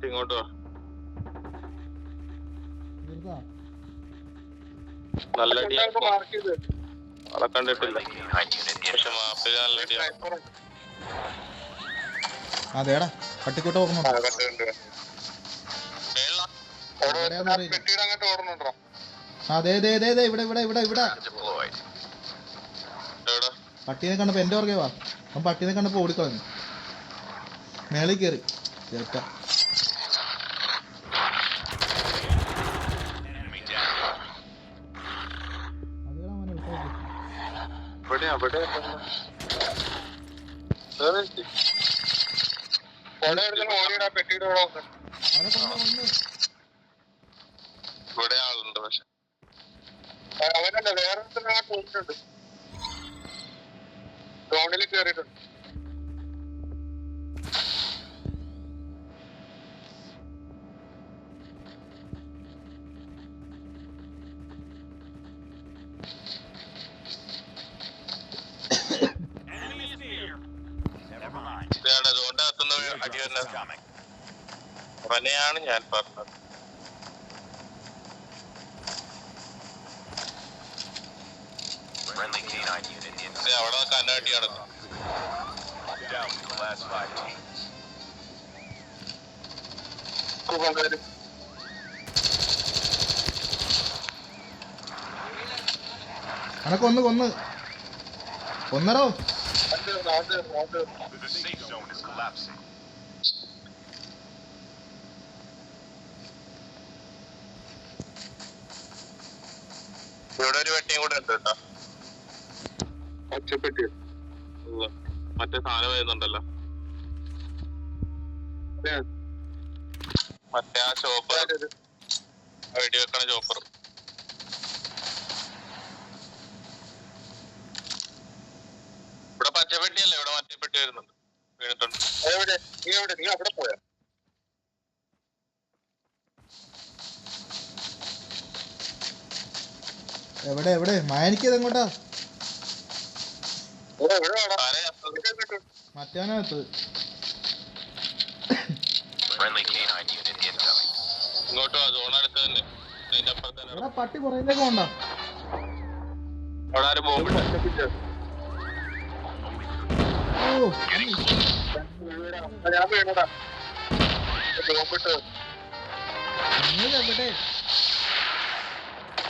ഇങ്ങോട്ട് വാ. നല്ല അടി ആളെ കണ്ടിട്ടില്ല. പക്ഷെ മാപ്പിൽ നല്ല അടിയാണ്. അതേടാ പട്ടിക്കൂട്ട ഓർമ്മ അതെ അതെ അതെ അതെ ഇവിടെ ഇവിടെ ഇവിടെ ഇവിടെ പട്ടീനെ കണ്ടപ്പോ എന്റെ പുറകെ വാ. അവൻ പട്ടീനെ കണ്ടപ്പോ ഓടിക്കളഞ്ഞു. മേളിൽ കയറി ചേട്ട. ഇവിടെ ആളുണ്ട്. പക്ഷെ അവനല്ല വേറെ പോയിട്ടുണ്ട്. ഡ്രോണിൽ കയറിയിട്ടുണ്ട്. അവനെയാണ് ഞാൻ പറഞ്ഞത്. അവിടെ കന്നാട്ടി കിടക്കും. അനക്ക് ഒന്ന് കൊന്ന് കൊന്നടോ. ഇവിടെ ഒരു വെട്ടിയും കൂടെ ഉണ്ട് കേട്ടോ. ഒറ്റപ്പെട്ടി മറ്റേ സാധനം വരുന്നുണ്ടല്ലോ. മറ്റേ ആ ചോപ്പർ വെടിവെക്കണ ചോപ്പർ. ഇവിടെ പച്ചപ്പെട്ടിയല്ലേ, ഇവിടെ മറ്റേ പെട്ടി വരുന്നുണ്ട്. വീണിട്ടുണ്ട്. നീ അവിടെ പോയാ? എവിടെ എവിടെ മാനിക്കത് എങ്ങോട്ടാ? മറ്റാനകത്ത് ഇങ്ങോട്ട് വാ. സോൺ അടുത്ത് തന്നെ. അതിന്റെ അപ്പുറത്ത് തന്നെ. എടാ പട്ടി പുറകിലേക്ക് പോണ്ട. അവിടെ ആരും ബോംബിട്ട് ഓ ഞാൻ വീണടാ.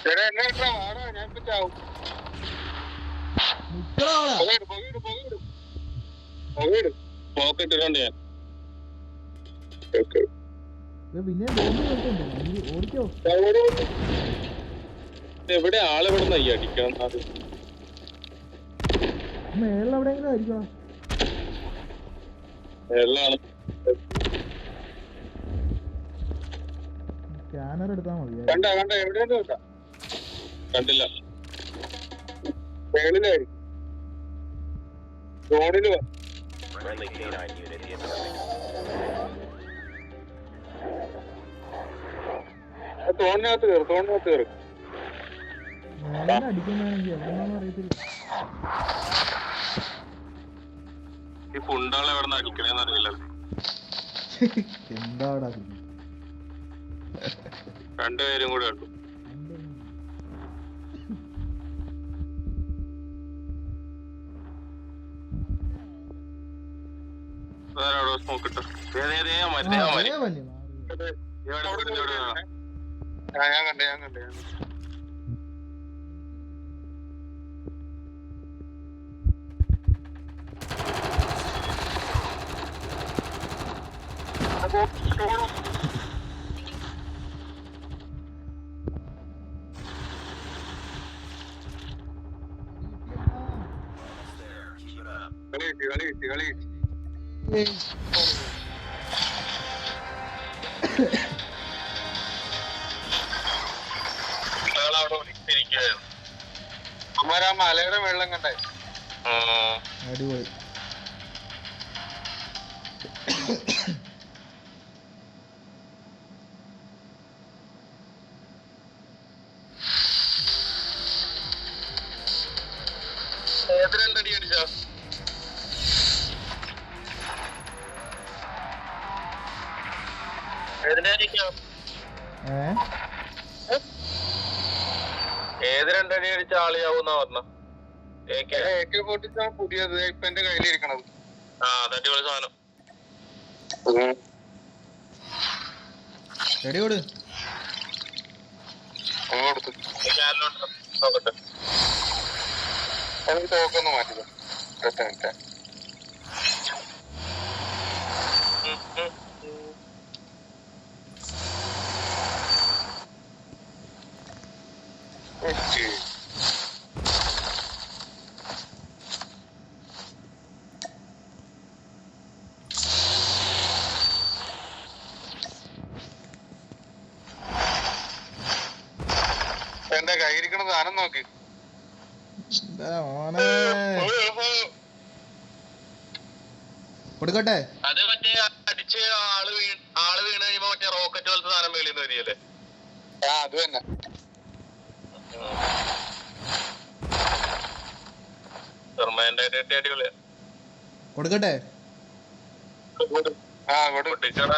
എവിടെ എന്നെ വാടാ, ഞാൻ ചാവും. പോക്കിട്ടിട്ടുണ്ട് ഞാൻ. പിന്നെ ഓടിക്കോ. എവിടെ ആളെവിടെ നയ്യ അടിക്കണം. മേളിൽ എവിടെയെങ്കിലും ആയിരിക്കണം. എല്ലാണ് സ്കാനർ എടുത്താ മതി. കണ്ട എവിടെയാണ് കണ്ടില്ല. മേളിലായിരിക്കും. റോഡില് തോണിനകത്ത് കയറും. മേളിൽ അടിക്കുന്നതാണെങ്കിൽ എവിടെയാണെന്ന് അറിയത്തില്ല. ഈ ഫുണ്ടാൾ എവിടെ നിന്ന് അടിക്കണേന്ന് അറിയില്ല. എന്താടാ രണ്ടുപേരും കൂടെ കണ്ടു. നോക്കട്ടെ. ഞാൻ കണ്ടേ കളി അമ്മാരാ മലയുടെ വെള്ളം കണ്ടേ? അടിപൊളി. രണ്ടടി അടിച്ചോ? ഏത് രണ്ടടി അടിച്ച ആളിയാവുന്ന പറഞ്ഞ AK-47 പുതിയത് ഇപ്പൊ എന്റെ കയ്യിലിരിക്കണത്. ആ അതടിപൊളി സാധനം. റെഡി കൊടു. കൊടുത്തു. നോക്കട്ടെ. എനിക്ക് തോക്കൊന്ന് മാറ്റിക്കോ. മിനിറ്റ്. എന്റെ കയ്യിരിക്കണ സാധനം നോക്കി. കൊടുക്കട്ടെ. അത് മറ്റേ അടിച്ച് ആള് വീണ് കഴിയുമ്പോ മറ്റേ റോക്കറ്റ് പോലത്തെ സാധനം മേളിൽ നിന്ന് വരികയല്ലേ? അത് തന്നെ. അടിപൊളിയാ. കൊടുക്കട്ടെ. ആ, പൊട്ടിച്ചോടാ.